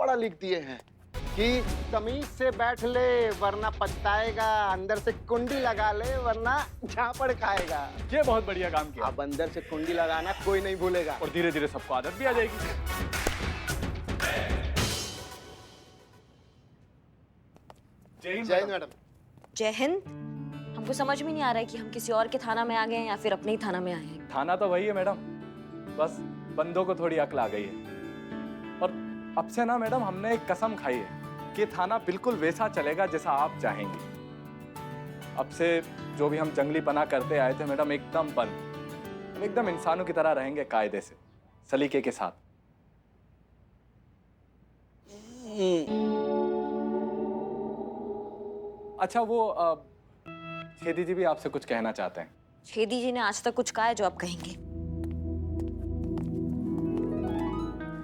बड़ा लिख दिए हैं कि तमीज से बैठ ले वरना पछताएगा, अंदर से कुंडी लगा ले वरना झापड़ खाएगा। ये बहुत बढ़िया काम किया। अब अंदर से कुंडी लगाना कोई नहीं भूलेगा और धीरे धीरे सबको आदत भी आ जाएगी। जय हिंद मैडम। जय हिंद। हमको समझ में नहीं आ रहा है कि हम किसी और के थाना में आ गए हैं या फिर अपने ही थाना में आए हैं। थाना तो वही है मैडम, बस बंदों को थोड़ी अक्ल आ गई है। और अब से ना मैडम हमने एक कसम खाई है कि थाना बिल्कुल वैसा चलेगा जैसा आप चाहेंगे। अब से जो भी हम जंगली पना करते आए थे मैडम, एकदम बंद, एकदम इंसानों की तरह रहेंगे, कायदे से, सलीके के साथ। अच्छा वो छेदी जी भी आपसे कुछ कहना चाहते हैं। छेदी जी ने आज तक कुछ कहा है जो आप कहेंगे?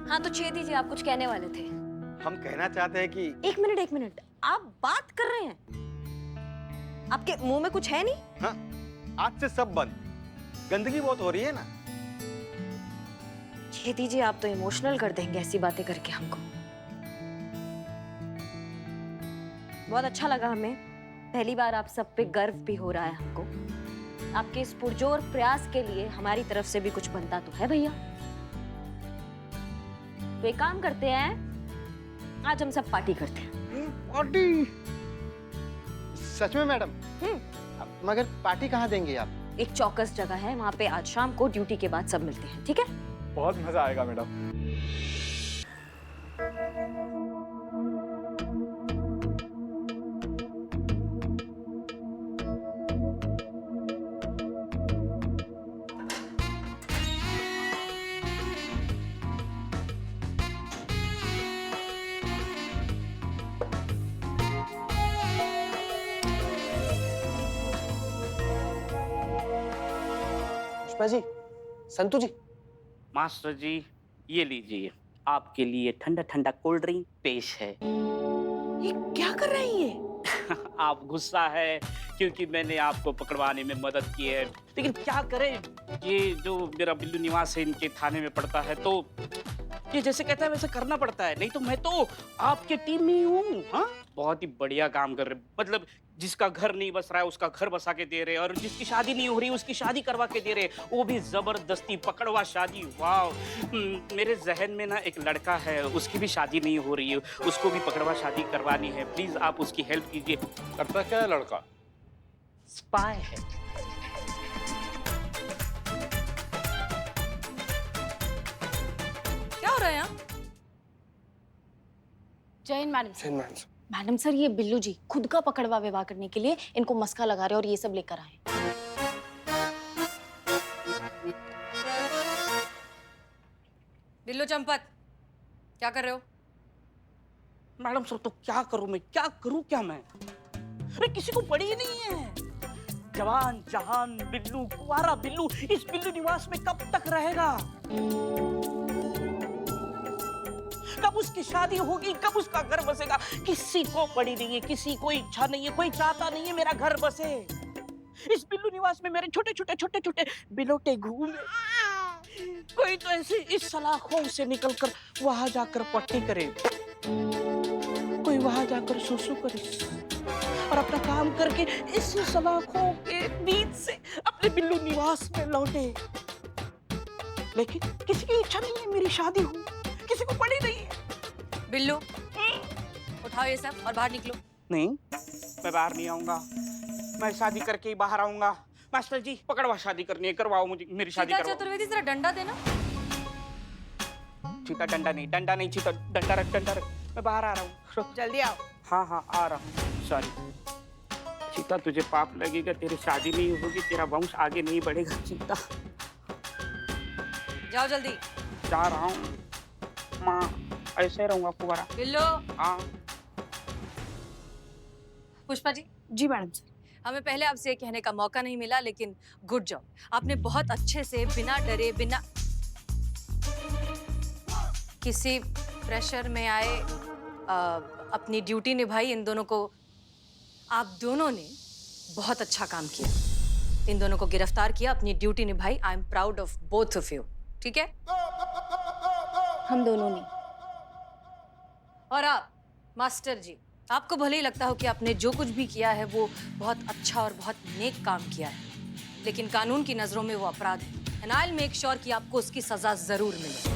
हाँ तो छेदी जी आप कुछ कहने वाले थे। हम कहना चाहते हैं कि एक मिनट, आप बात कर रहे हैं? आपके मुंह में कुछ है नहीं? हाँ, आज से सब बंद, गंदगी बहुत हो रही है ना। छेदी जी आप तो इमोशनल कर देंगे ऐसी बातें करके हमको। बहुत अच्छा लगा हमें, पहली बार आप सब पे गर्व भी हो रहा है हमको। आपके इस पुरजोर प्रयास के लिए हमारी तरफ से भी कुछ बनता तो है भैया। तो एक काम करते हैं, आज हम सब पार्टी करते हैं। पार्टी? सच में मैडम? मगर पार्टी कहाँ देंगे आप? एक चौकस जगह है, वहां पे आज शाम को ड्यूटी के बाद सब मिलते हैं, ठीक है? बहुत मजा आएगा मैडम। पुष्पा जी, संतू जी। मास्टर जी ये लीजिए, आपके लिए ठंडा ठंडा कोल्ड ड्रिंक पेश है। ये क्या कर रही है? आप गुस्सा है क्योंकि मैंने आपको पकड़वाने में मदद की है, लेकिन क्या करें, ये जो मेरा बिल्लू निवास है इनके थाने में पड़ता है, तो ये जैसे कहता है वैसे करना पड़ता है। नहीं तो मैं तो आपके टीम में ही हूँ। हाँ, बहुत ही बढ़िया काम कर रहे, मतलब जिसका घर नहीं बस रहा है उसका घर बसा के दे रहे, और जिसकी शादी नहीं हो रही उसकी शादी करवा के दे रहे, वो भी जबरदस्ती पकड़वा शादी। वाह, मेरे जहन में ना एक लड़का है, उसकी भी शादी नहीं हो रही है, उसको भी पकड़वा शादी करवानी है। प्लीज आप उसकी हेल्प कीजिए। करता क्या है लड़का? स्पाई है। क्या हो रहा है यहाँ? जैन मैडम। मैडम सर, ये बिल्लू जी खुद का पकड़वा विवाह करने के लिए इनको मस्का लगा रहे और ये सब लेकर आए। बिल्लू चंपत, क्या कर रहे हो? मैडम सर तो क्या करूं मैं, क्या करूं क्या मैं? अरे किसी को पड़ी ही नहीं है। जवान जहान बिल्लू, कुंवारा बिल्लू इस बिल्लू निवास में कब तक रहेगा? कब उसकी शादी होगी, कब उसका घर बसेगा? किसी को पड़ी नहीं है, किसी को इच्छा नहीं है, कोई चाहता नहीं है मेरा घर बसे। इस बिल्लू निवास में मेरे छोटे छोटे बिलोटे घूमे। कोई तो ऐसे इस सलाखों से निकलकर वहां जाकर पट्टी करे, कोई वहां जाकर सुसु करे, और अपना काम करके इस सलाखों के बीच से अपने बिल्लू निवास में लौटे। लेकिन किसी की इच्छा नहीं है मेरी शादी हो, किसी को पड़ी नहीं है। बिल्लू, उठाओ ये सब और बाहर निकलो। नहीं, मैं बाहर नहीं आऊंगा, मैं शादी करके ही बाहर आऊंगा। मास्टर जी पकड़वा शादी करनी है, करवाओ मुझे, मेरी शादी करवाओ। चतुर्वेदी जरा डंडा देना। चीता डंडा नहीं चीता, डंडा रख, मैं बाहर आ रहा हूँ, जल्दी आओ। हाँ आ रहा हूँ, सॉरी। चीता तुझे पाप लगेगा, तेरी शादी नहीं होगी, तेरा वंश आगे नहीं बढ़ेगा चीता। जाओ जल्दी। जा रहा हूँ माँ, ऐसे रहूंगा फुवारा। बिल्लू। हाँ पुष्पा जी। जी मैडम सर। हमें पहले आपसे ये कहने का मौका नहीं मिला, लेकिन गुड जॉब, आपने बहुत अच्छे से बिना डरे, बिना किसी प्रेशर में आए अपनी ड्यूटी निभाई। इन दोनों को, आप दोनों ने बहुत अच्छा काम किया, इन दोनों को गिरफ्तार किया, अपनी ड्यूटी निभाई। I am proud of both of you. ठीक है? हम दोनों ने। और आप मास्टर जी, आपको भले ही लगता हो कि आपने जो कुछ भी किया है वो बहुत अच्छा और बहुत नेक काम किया है, लेकिन कानून की नजरों में वो अपराध है। And I will make sure कि आपको उसकी सजा जरूर मिले।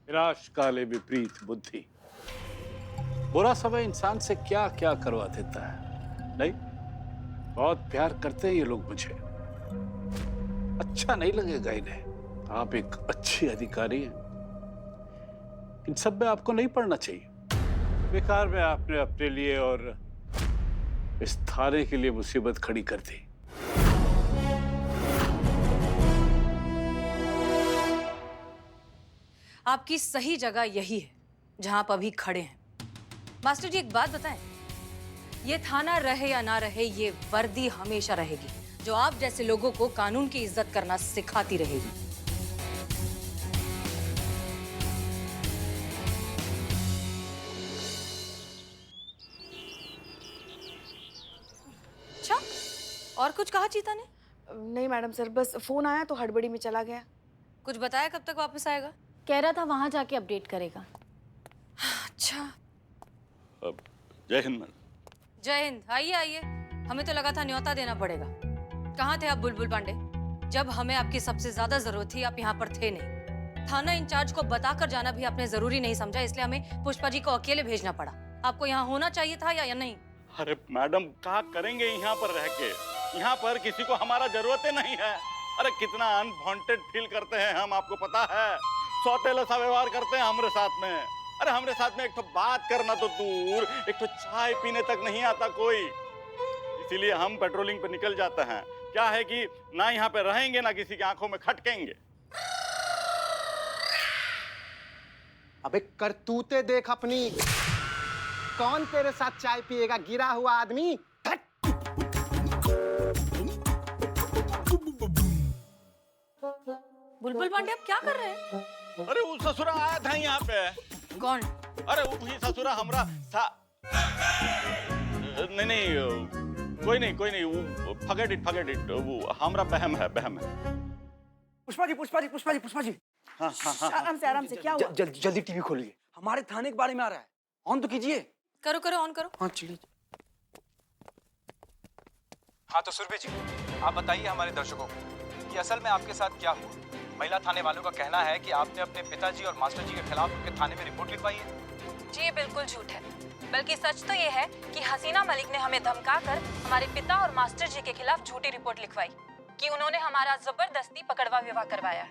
विनाश काले विपरीत बुद्धि। बुरा समय इंसान से क्या क्या करवा देता है। नहीं, बहुत प्यार करते हैं ये लोग मुझे। अच्छा नहीं लगेगा इन्हें। आप एक अच्छी अधिकारी हैं। इन सब में आपको नहीं पढ़ना चाहिए। बेकार में आपने अपने लिए और इस थाने के लिए मुसीबत खड़ी कर दी। आपकी सही जगह यही है जहां आप अभी खड़े हैं। मास्टर जी, एक बात बताएं, ये थाना रहे या ना रहे, ये वर्दी हमेशा रहेगी, जो आप जैसे लोगों को कानून की इज्जत करना सिखाती रहेगी। अच्छा, और कुछ कहा चीता ने? नहीं मैडम सर, बस फोन आया तो हड़बड़ी में चला गया। कुछ बताया कब तक वापस आएगा? कह रहा था वहां जाके अपडेट करेगा। अच्छा, जय हिंद मैडम। जय हिंद। आइए आइए, हमें तो लगा था न्योता देना पड़ेगा। कहाँ थे आप बुलबुल पांडे? जब हमें आपकी सबसे ज्यादा जरूरत थी आप यहाँ पर थे नहीं। थाना इंचार्ज को बताकर जाना भी आपने जरूरी नहीं समझा, इसलिए हमें पुष्पा जी को अकेले भेजना पड़ा। आपको यहाँ होना चाहिए था या नहीं? अरे मैडम, क्या करेंगे यहाँ पर रह के? यहाँ पर किसी को हमारा जरूरत ही नहीं है। अरे कितना अनवांटेड फील करते हैं हम, आपको पता है। सौतेला सा व्यवहार करते हैं हमारे साथ में। अरे हमारे साथ में एक तो बात करना तो दूर, एक तो चाय पीने तक नहीं आता कोई। इसीलिए हम पेट्रोलिंग पे निकल जाते हैं। क्या है कि ना यहाँ पे रहेंगे ना किसी की आंखों में खटकेंगे। अबे करतूते देख अपनी। कौन तेरे साथ चाय पिएगा, गिरा हुआ आदमी? बुलबुल पांडे, आप क्या कर रहे हैं? अरे वो ससुरा आया था यहाँ पे। कौन? अरे वही ससुरा हमरा नहीं, कोई नहीं, वो फॉरगेट इट, वो हमरा बहम है। पुष्पा जी। हाँ। आराम से क्या हुआ? जल्दी टीवी खोलिए, हमारे थाने के बारे में आ रहा है। ऑन तो कीजिए। करो, ऑन करो। हाँ चलिए। हाँ तो सुरभि जी, आप बताइए हमारे दर्शकों को कि असल में आपके साथ क्या हुआ। महिला थाने वालों का कहना है कि आपने अपने पिताजी और मास्टर जी के खिलाफ उनके थाने में रिपोर्ट लिखवाई है। जी ये बिल्कुल झूठ है, बल्कि सच तो ये है कि हसीना मलिक ने हमें धमकाकर हमारे पिता और मास्टर जी के खिलाफ झूठी रिपोर्ट लिखवाई कि उन्होंने हमारा जबरदस्ती पकड़वा विवाह करवाया है।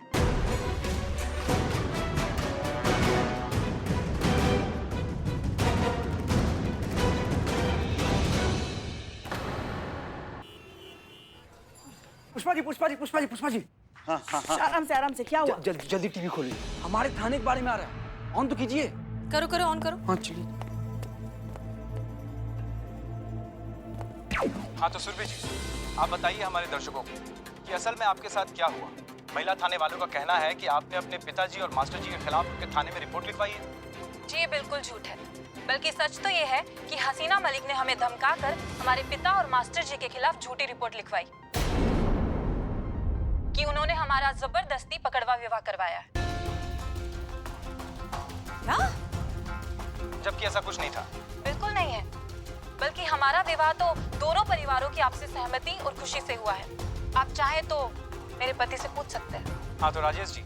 पुष्पा जी। आराम से क्या हुआ? जल्दी टीवी खोलिए, हमारे थाने के बारे में आ रहा है। ऑन तो कीजिए। करो, ऑन करो। हाँ चलिए। हाँ तो सुरभि जी, आप बताइए हमारे दर्शकों को कि असल में आपके साथ क्या हुआ। महिला थाने वालों का कहना है कि आपने अपने पिताजी और मास्टर जी के खिलाफ उनके थाने में रिपोर्ट लिखवाई है। जी ये बिल्कुल झूठ है, बल्कि सच तो ये है कि हसीना मलिक ने हमें धमकाकर हमारे पिता और मास्टर जी के खिलाफ झूठी रिपोर्ट लिखवाई कि उन्होंने हमारा जबरदस्ती पकड़वा विवाह करवाया है। क्या? जबकि ऐसा कुछ नहीं था। बिल्कुल नहीं है, बल्कि हमारा विवाह तो दोनों परिवारों की आपसी सहमति और खुशी से हुआ है। आप चाहे तो मेरे पति से पूछ सकते हैं। हाँ तो राजेश जी,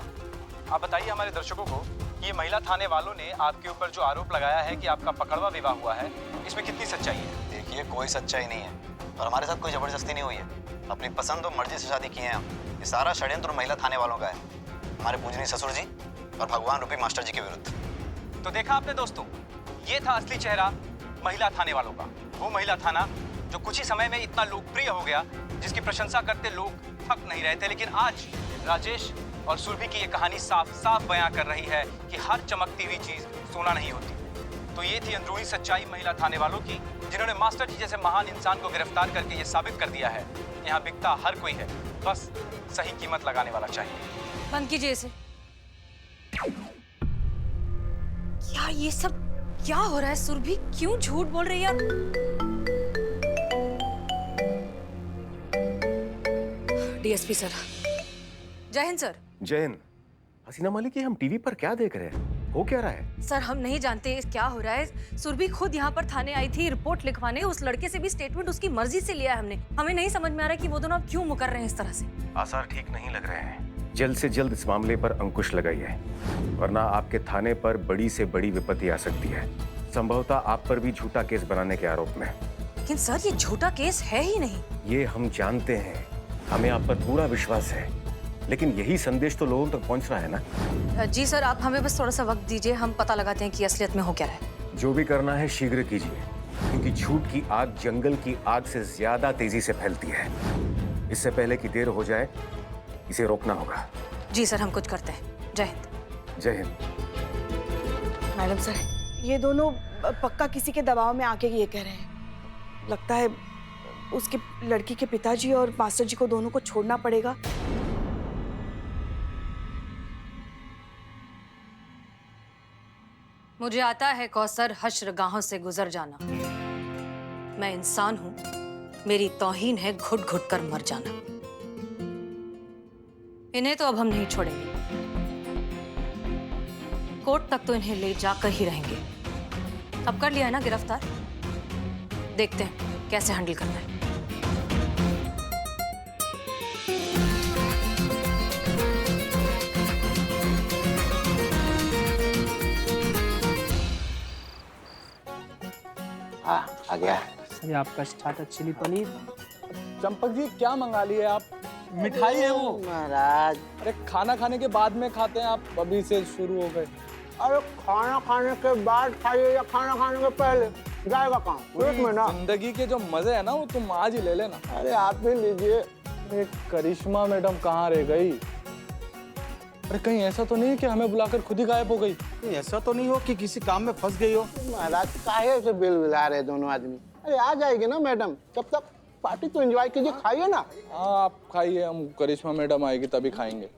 आप बताइए हमारे दर्शकों को कि ये महिला थाने वालों ने आपके ऊपर जो आरोप लगाया है कि आपका पकड़वा विवाह हुआ है, इसमें कितनी सच्चाई है? देखिए, कोई सच्चाई नहीं है और हमारे साथ कोई जबरदस्ती नहीं हुई है। अपनी पसंद और मर्जी से शादी किए हैं हम। ये सारा षड्यंत्र महिला थाने वालों का है, हमारे पूजनीय ससुर जी और भगवान रूपी मास्टर जी के विरुद्ध। तो देखा आपने दोस्तों, ये था असली चेहरा महिला थाने वालों का। वो महिला थाना जो कुछ ही समय में इतना लोकप्रिय हो गया, जिसकी प्रशंसा करते लोग थक नहीं रहे थे। लेकिन आज राजेश और सुरभि की ये कहानी साफ साफ बयां कर रही है कि हर चमकती हुई चीज सोना नहीं होती। तो ये थी अंदरूनी सच्चाई महिला थाने वालों की, जिन्होंने मास्टर जी जैसे महान इंसान को गिरफ्तार करके ये साबित कर दिया है यहाँ बिकता हर कोई है, बस सही कीमत लगाने वाला चाहिए। बंद कीजिए इसे। क्या ये सब क्या हो रहा है? सुरभि क्यों झूठ बोल रही है? DSP sir. जय हिंद सर। जय हिंद। हसीना मलिक, ये हम टीवी पर क्या देख रहे हैं? हो क्या रहा है? सर हम नहीं जानते क्या हो रहा है। सुरभि खुद यहाँ पर थाने आई थी रिपोर्ट लिखवाने। उस लड़के से भी स्टेटमेंट उसकी मर्जी से लिया है हमने। हमें नहीं समझ में आ रहा है कि वो दोनों अब क्यों मुकर रहे हैं इस तरह से। आसार ठीक नहीं लग रहे हैं। जल्द से जल्द इस मामले पर अंकुश लगाइए, वरना आपके थाने पर बड़ी से बड़ी विपत्ति आ सकती है। संभवतः आप पर भी झूठा केस बनाने के आरोप में। लेकिन सर ये झूठा केस है ही नहीं। ये हम जानते हैं, हमें आप पर पूरा विश्वास है, लेकिन यही संदेश तो लोगों तक पहुंच रहा है ना। जी सर, आप हमें बस थोड़ा सा वक्त दीजिए, हम पता लगाते हैं कि असलियत में हो क्या रहा है। जो भी करना है शीघ्र कीजिए, क्योंकि झूठ की आग जंगल की आग से ज्यादा तेजी से फैलती है। इससे पहले कि देर हो जाए, इसे रोकना होगा। जी सर, हम कुछ करते हैं। जय हिंद। जय हिंद। मैडम सर, ये दोनों पक्का किसी के दबाव में आके ये कह रहे हैं। लगता है उसके लड़की के पिताजी और मास्टर जी को दोनों को छोड़ना पड़ेगा। मुझे आता है कौसर हश्र गाहों से गुजर जाना। मैं इंसान हूं, मेरी तौहीन है घुट घुट कर मर जाना। इन्हें तो अब हम नहीं छोड़ेंगे। कोर्ट तक तो इन्हें ले जाकर ही रहेंगे। अब कर लिया है ना गिरफ्तार, देखते हैं कैसे हैंडल करना है। आ गया। ये आपका स्टार्टर चिली पनीर। चंपक जी क्या मंगा लिए आप? मिठाई है वो महाराज। अरे खाना खाने के बाद में खाते हैं, आप अभी से शुरू हो गए। अरे खाना खाने के बाद खाइए या खाना खाने के पहले, जाएगा काम पेट में ना। जिंदगी के जो मजे है ना वो तुम आज ही ले लेना। अरे आप भी लीजिए। अरे करिश्मा मैडम कहाँ रह गई? अरे कहीं ऐसा तो नहीं कि हमें बुलाकर खुद ही गायब हो गई? ऐसा तो नहीं हो कि किसी काम में फंस गई हो? महाराज काहे से बिल बिला रहे दोनों आदमी? अरे आ जाएगी ना मैडम, तब तक पार्टी तो एंजॉय कीजिए, खाइए ना। हाँ आप खाइए, हम करिश्मा मैडम आएगी तभी खाएंगे।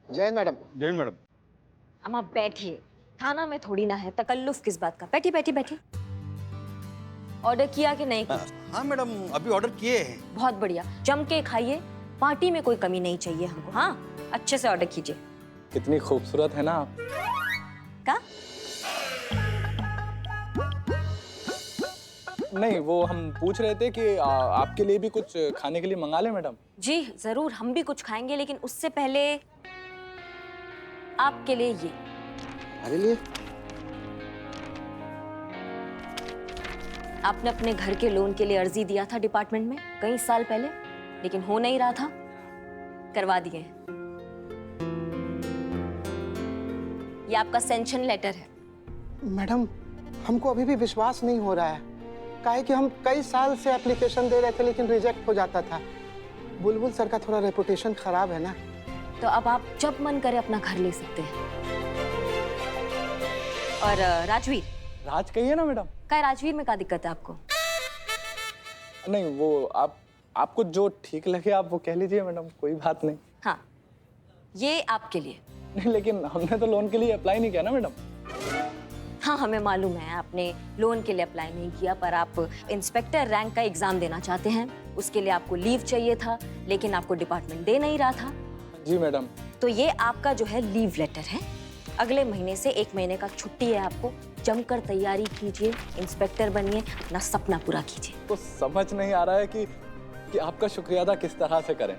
जय मैडम। जय मैडम। अम्मा बैठिए, खाना में थोड़ी ना है, तकल्लुफ किस बात का? बैठी बैठी बैठी। ऑर्डर किया कि नहीं? हाँ मैडम, अभी ऑर्डर किए हैं। बहुत बढ़िया, जम के खाइए, पार्टी में कोई कमी नहीं चाहिए हमको। हाँ अच्छे से ऑर्डर कीजिए। कितनी खूबसूरत है ना आप। का? नहीं वो हम पूछ रहे थे कि आपके लिए भी कुछ खाने के लिए मंगा लें मैडम। जी जरूर, हम भी कुछ खाएंगे, लेकिन उससे पहले आपके लिए ये। अरे लिए आपने अपने घर के लोन के लिए अर्जी दिया था डिपार्टमेंट में कई साल पहले, लेकिन हो नहीं रहा था, करवा दिए हैं। ये आपका सैंक्शन लेटर है। मैडम, हमको अभी भी विश्वास नहीं हो रहा है। काहे कि हम कई साल से एप्लीकेशन दे रहे थे लेकिन रिजेक्ट हो जाता था। बुलबुल सर का थोड़ा रेपुटेशन खराब है ना। तो अब आप जब मन करे अपना घर ले सकते हैं। और राजवीर, राज कहिए ना मैडम। क्या राजवीर में क्या दिक्कत है आपको? नहीं, वो आपको जो ठीक लगे आप वो कह लीजिए मैडम, कोई बात नहीं। हाँ, ये आपके लिए। नहीं, लेकिन हमने तो लोन के लिए अप्लाई नहीं किया ना मैडम। हाँ, हमें मालूम है आपने लोन के लिए अप्लाई नहीं किया, पर आप इंस्पेक्टर रैंक का एग्जाम देना चाहते हैं। उसके लिए आपको लीव चाहिए था, लेकिन आपको डिपार्टमेंट दे नहीं रहा था। जी मैडम। तो ये आपका जो है लीव लेटर है। अगले महीने से 1 महीने का छुट्टी है आपको। जमकर तैयारी कीजिए, इंस्पेक्टर बनिए, अपना सपना पूरा कीजिए। तो समझ नहीं आ रहा है कि आपका शुक्रिया अदा किस तरह से करें।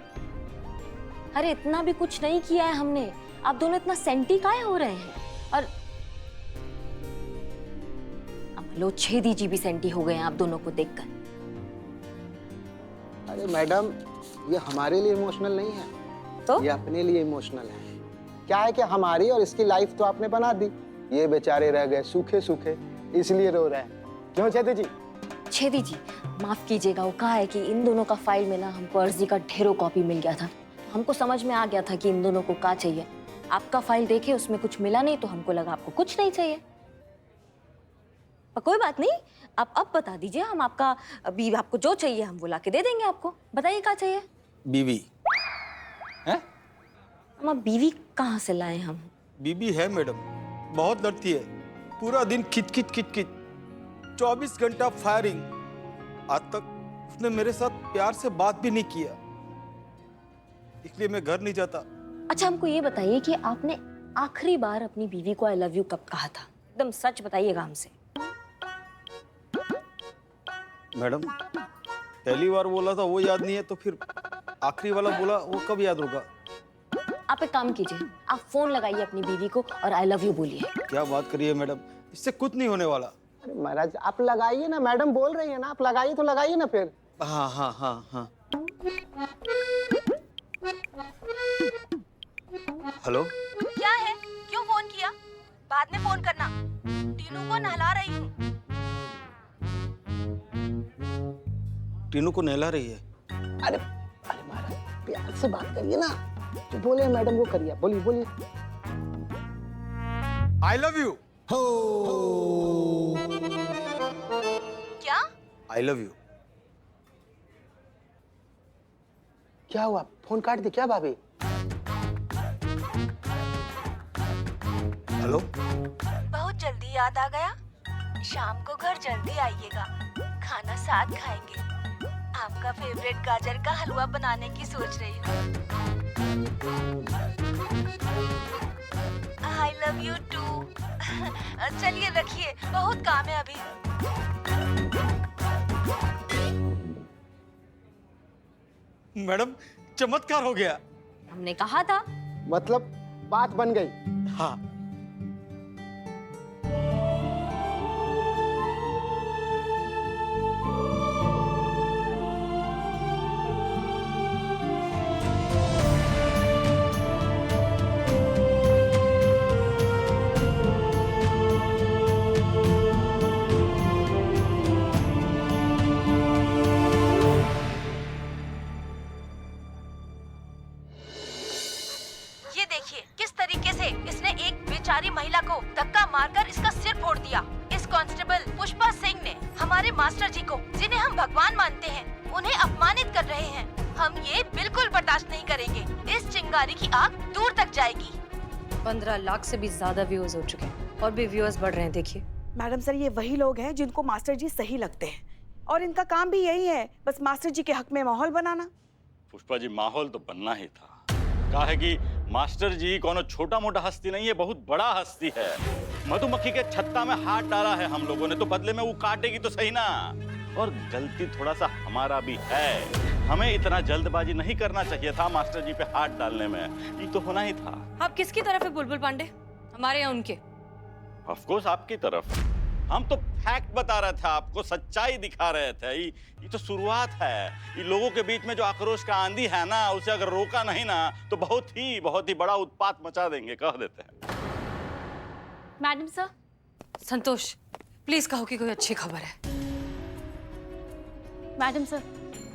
अरे इतना भी कुछ नहीं किया है हमने, आप दोनों इतना सेंटी काहे हो रहे हैं? और लो छेदी जी भी सेंटी हो गए हैं आप दोनों को देखकर। अरे मैडम, ये हमारे लिए इमोशनल नहीं है, तो ये अपने लिए इमोशनल है। क्या है कि हमारी और इसकी लाइफ तो आपने बना दी, ये बेचारे रह गए सूखे सूखे, इसलिए रो रहे हैं। क्यों छेदी जी? छेदी जी माफ कीजिएगा, वो कहा है कि इन दोनों का फाइल में ना हमको अर्जी का ढेरों कॉपी मिल गया था। हमको समझ में आ गया था कि इन दोनों को क्या चाहिए। आपका फाइल देखे उसमें कुछ मिला नहीं, तो हमको लगा आपको कुछ नहीं चाहिए। पर कोई बात नहीं, आप अब बता दीजिए, हम आपका अभी आपको जो चाहिए हम वो लाके दे देंगे आपको। बताइए क्या चाहिए? बीवी हैं? हम अब बीवी कहाँ से लाए हम? बीबी है मैडम, बहुत लड़ती है, पूरा दिन किच किच किच किच, 24 घंटा फायरिंग। आज तक उसने मेरे साथ प्यार से बात भी नहीं किया, इसलिए मैं घर नहीं जाता। अच्छा, हमको ये बताइए कि आपने आखिरी बार अपनी बीवी को आई लव यू कब कहा था? एकदम सच बताइएगा हमसे। मैडम, पहली बार बोला था वो याद नहीं है, तो फिर आखिरी वाला बोला वो कब याद होगा? आप एक काम कीजिए, आप फोन लगाइए अपनी बीवी को और आई लव यू बोलिए। क्या बात करिए मैडम, इससे कुछ नहीं होने वाला। अरे महाराज, आप लगाइए ना, मैडम बोल रही है ना, आप लगाइए तो लगाइए ना फिर। हाँ हाँ हाँ हाँ। हेलो, क्या है? क्यों फोन किया? बाद में फोन करना। टीनू को नहला रही हूँ। टीनू को नहला रही है? अरे अरे महाराज, प्यार से बात करिए ना, जो बोले मैडम वो करिए। बोलिए बोलिए। I love you. क्या? I love you. क्या हुआ, फोन काट दी क्या भाभी? हेलो, बहुत जल्दी याद आ गया। शाम को घर जल्दी आइएगा, खाना साथ खाएंगे। आपका फेवरेट गाजर का हलवा बनाने की सोच रही हूँ। I love you too. चलिए रखिए, बहुत काम है अभी। मैडम चमत्कार हो गया। हमने कहा था। मतलब बात बन गई? हाँ। ये देखिए किस तरीके से इसने एक बेचारी महिला को धक्का मारकर इसका सिर फोड़ दिया। इस कांस्टेबल पुष्पा सिंह ने हमारे मास्टर जी को, जिन्हें हम भगवान मानते हैं, उन्हें अपमानित कर रहे हैं। हम ये बिल्कुल बर्दाश्त नहीं करेंगे। इस चिंगारी की आग दूर तक जाएगी। 15 लाख से भी ज्यादा व्यूअर्स हो चुके हैं और भी व्यूअर्स बढ़ रहे हैं। देखिए मैडम सर, ये वही लोग हैं जिनको मास्टर जी सही लगते हैं, और इनका काम भी यही है, बस मास्टर जी के हक में माहौल बनाना। पुष्पा जी, माहौल तो बनना ही था। कहा है कि मास्टर जी कोनो छोटा मोटा हस्ती नहीं है, बहुत बड़ा हस्ती है। मधुमक्खी के छत्ता में हाथ डाला है हम लोगों ने, तो बदले में वो काटेगी तो सही ना। और गलती थोड़ा सा हमारा भी है, हमें इतना जल्दबाजी नहीं करना चाहिए था मास्टर जी पे हाथ डालने में, ये तो होना ही था। आप किसकी तरफ है बुलबुल पांडे, हमारे या उनके? ऑफ कोर्स आपकी तरफ। हम तो फैक्ट बता रहे थे आपको, सच्चाई दिखा रहे थे। ये तो शुरुआत है। ये लोगों के बीच में जो आक्रोश का आंधी है ना, उसे अगर रोका नहीं ना तो बहुत ही बड़ा उत्पात मचा देंगे, कह देते हैं। मैडम सर, संतोष प्लीज कहो कि कोई अच्छी खबर है। मैडम सर,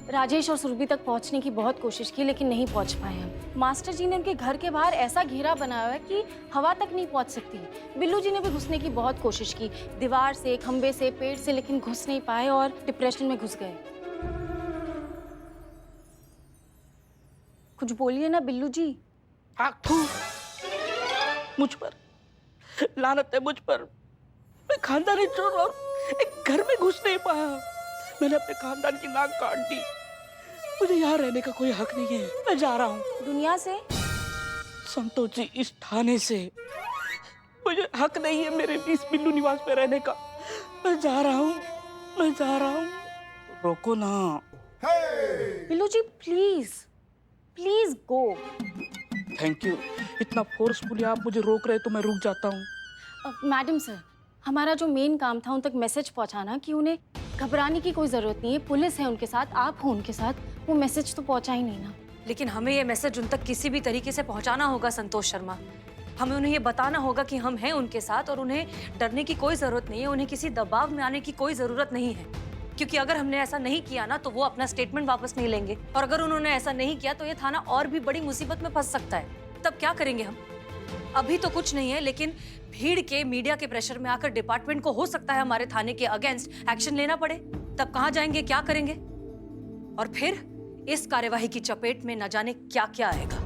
राजेश और सुरभि तक पहुंचने की बहुत कोशिश की लेकिन नहीं पहुंच पाए हम। मास्टर जी ने उनके घर के बाहर ऐसा घेरा बनाया हुआ है कि हवा तक नहीं पहुंच सकती। बिल्लू जी ने भी घुसने की बहुत कोशिश की, दीवार से, खंबे से, पेड़ से, लेकिन घुस नहीं पाए और डिप्रेशन में घुस गए। कुछ बोलिए ना बिल्लू जी। मुझ पर लानत है, मुझ पर। मैं खानदानी चोर और एक घर में घुस नहीं पाया। मैंने अपने खानदान की नाक काट दी। मुझे यहाँ रहने का कोई हक नहीं है। मैं जा रहा हूँ। दुनिया से? संतोष जी, इस थाने से। मुझे हक नहीं है मेरे इस बिल्लू निवास में रहने का। मैं जा रहा हूँ, मैं जा रहा हूँ। रोको ना। Billu ji please, please go. Thank you. इतना फोर्सफुली आप मुझे रोक रहे तो मैं रुक जाता हूँ। मैडम सर, हमारा जो मेन काम था उन तक मैसेज पहुंचाना कि उन्हें घबराने की कोई जरूरत नहीं है, पुलिस है उनके साथ, आप हो उनके साथ। वो मैसेज तो पहुंचा ही नहीं ना। लेकिन हमें ये मैसेज उन तक किसी भी तरीके से पहुंचाना होगा संतोष शर्मा। हमें उन्हें ये बताना होगा कि हम हैं उनके साथ और उन्हें डरने की कोई जरूरत नहीं है, उन्हें किसी दबाव में आने की कोई जरूरत नहीं है। क्योंकि अगर हमने ऐसा नहीं किया ना तो वो अपना स्टेटमेंट वापस नहीं लेंगे, और अगर उन्होंने ऐसा नहीं किया तो ये थाना और भी बड़ी मुसीबत में फंस सकता है। तब क्या करेंगे हम? अभी तो कुछ नहीं है, लेकिन भीड़ के, मीडिया के प्रेशर में आकर डिपार्टमेंट को हो सकता है हमारे थाने के अगेंस्ट एक्शन लेना पड़े। तब कहाँ जाएंगे, क्या करेंगे? और फिर इस कार्यवाही की चपेट में न जाने क्या क्या आएगा।